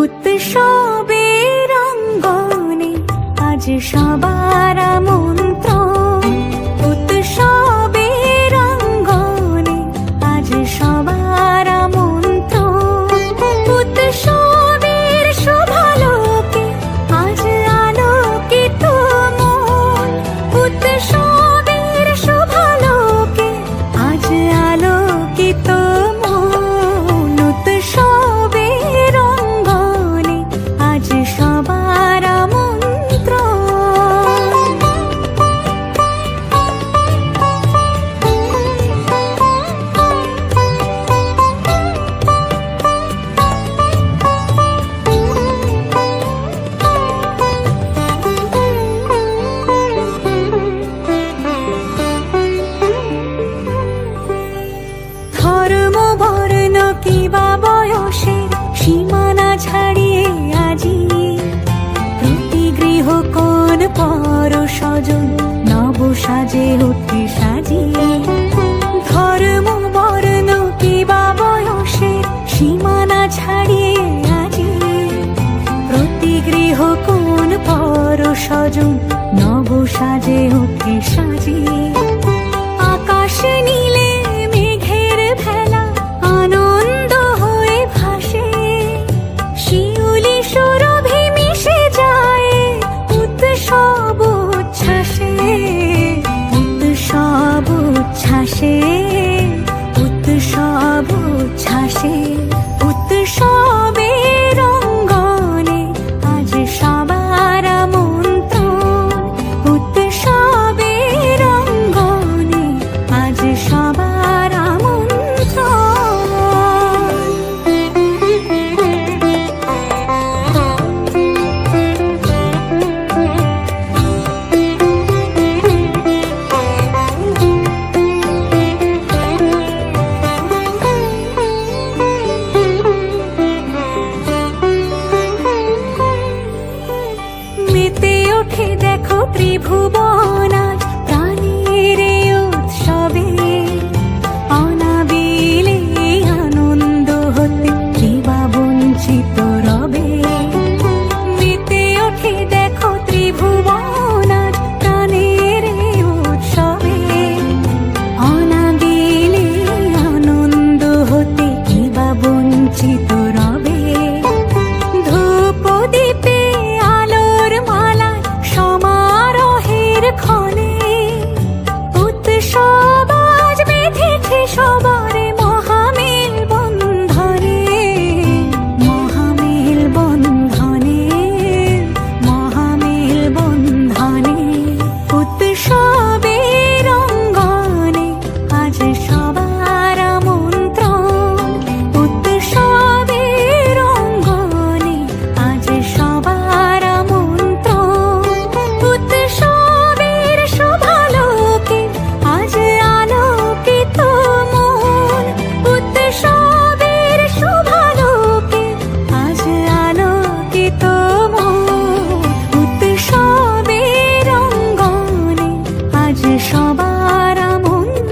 উৎসবের অঙ্গনে আজ সবার আমন্ত্রণ, উৎসবের অঙ্গনে আজ সবার আমন্ত্রণ, উৎসবের শোভালোকে আজ আলোকিত মন, উৎসবের শোভালোকে আজ আলোকিত মন, উৎসবের অঙ্গনে আজ সবার আমন্ত্রণ। ধর্ম বর্ণ কিবা বয়সের সীমানা ছাড়িয়ে আজি প্রতি গৃহ কোন পর স্বজন নব সাজে উঠে সাজিয়ে, ধর্ম বর্ণ কিবা বয়সের সীমানা ছাড়িয়ে আজি প্রতি গৃহ কোন পর স্বজন নব সাজে উঠে সাজিয়ে, আকাশ নীলে মেঘের ভেলা আনন্দ হয়ে ভাসে, শিউলি সুরভি মিশে যায় উৎসব উচ্ছ্বাসে, উৎসব উচ্ছ্বাসে, উৎসব উচ্ছ্বাসে, উৎসবের অঙ্গনে আজ সবার আমন্ত্রণ, উৎসবের অঙ্গনে আজ সবার আমন্ত্রণ। মেতে ওঠে দেখো ত্রিভুবন আজ প্রাণের এই উৎসবে, অনাবিলে আনন্দ হতে কিবা বঞ্চিত রবে, মেতে ওঠে দেখো ত্রিভুবন আজ প্রাণের এই উৎসবে, অনাবিলে আনন্দ হতে কিবা বঞ্চিত রবে, ধূপ দীপে আলোর মালা সমারোহের ক্ষণে উৎসব আজ বেঁধেছে সবার মহামেল বন্ধনে, মহামেল বন্ধনে, মহামেল বন্ধনে, উৎসবের অঙ্গনে আজ সবার আমন্ত্রণ, উৎসবের অঙ্গনে আজ সবার আমন্ত্রণ, উৎসবের শোভালোকে আজ আলোকিত মন, উৎসবের শোভালোকে আজ আলোকিত মন, উৎসবের অঙ্গনে আজ সবার আমন্ত্রণ।